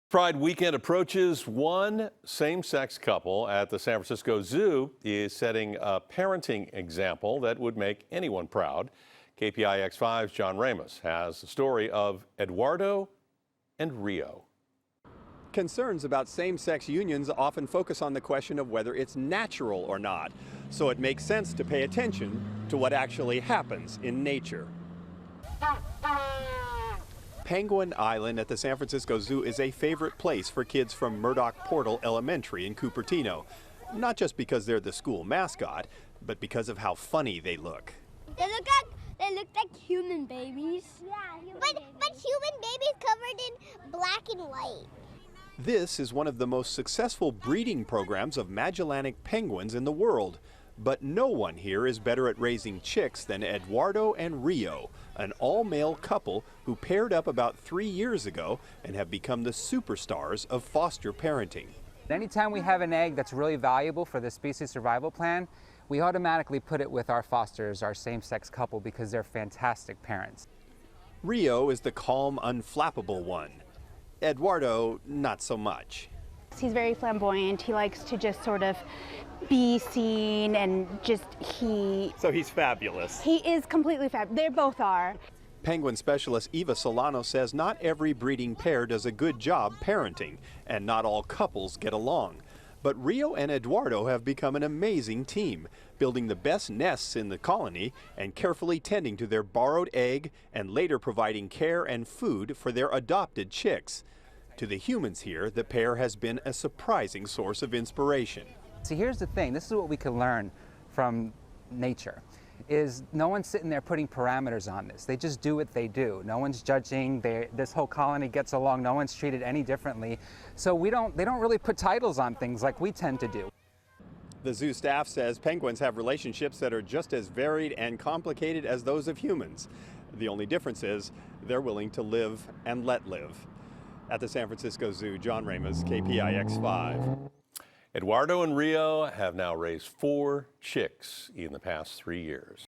Pride weekend approaches. One same-sex couple at the San Francisco Zoo is setting a parenting example that would make anyone proud. KPIX5's John Ramos has the story of Eduardo and Rio. Concerns about same-sex unions often focus on the question of whether it's natural or not. So it makes sense to pay attention to what actually happens in nature. Penguin Island at the San Francisco Zoo is a favorite place for kids from Murdoch Portal Elementary in Cupertino. Not just because they're the school mascot, but because of how funny they look. They look like human babies. Yeah, but human babies covered in black and white. This is one of the most successful breeding programs of Magellanic penguins in the world. But no one here is better at raising chicks than Eduardo and Rio, an all-male couple who paired up about 3 years ago and have become the superstars of foster parenting. Anytime we have an egg that's really valuable for the species survival plan, we automatically put it with our fosters, our same-sex couple, because they're fantastic parents. Rio is the calm, unflappable one. Eduardo, not so much. He's very flamboyant. He likes to just sort of be seen and So he's fabulous. He is completely fab. They both are. Penguin specialist Eva Solano says not every breeding pair does a good job parenting, and not all couples get along. But Rio and Eduardo have become an amazing team, building the best nests in the colony and carefully tending to their borrowed egg and later providing care and food for their adopted chicks. To the humans here, the pair has been a surprising source of inspiration. See, here's the thing. This is what we can learn from nature, is no one's sitting there putting parameters on this. They just do what they do. No one's judging. This whole colony gets along. No one's treated any differently. So they don't really put titles on things like we tend to do. The zoo staff says penguins have relationships that are just as varied and complicated as those of humans. The only difference is they're willing to live and let live. At the San Francisco Zoo, John Ramos, KPIX5. Eduardo and Rio have now raised 4 chicks in the past 3 years.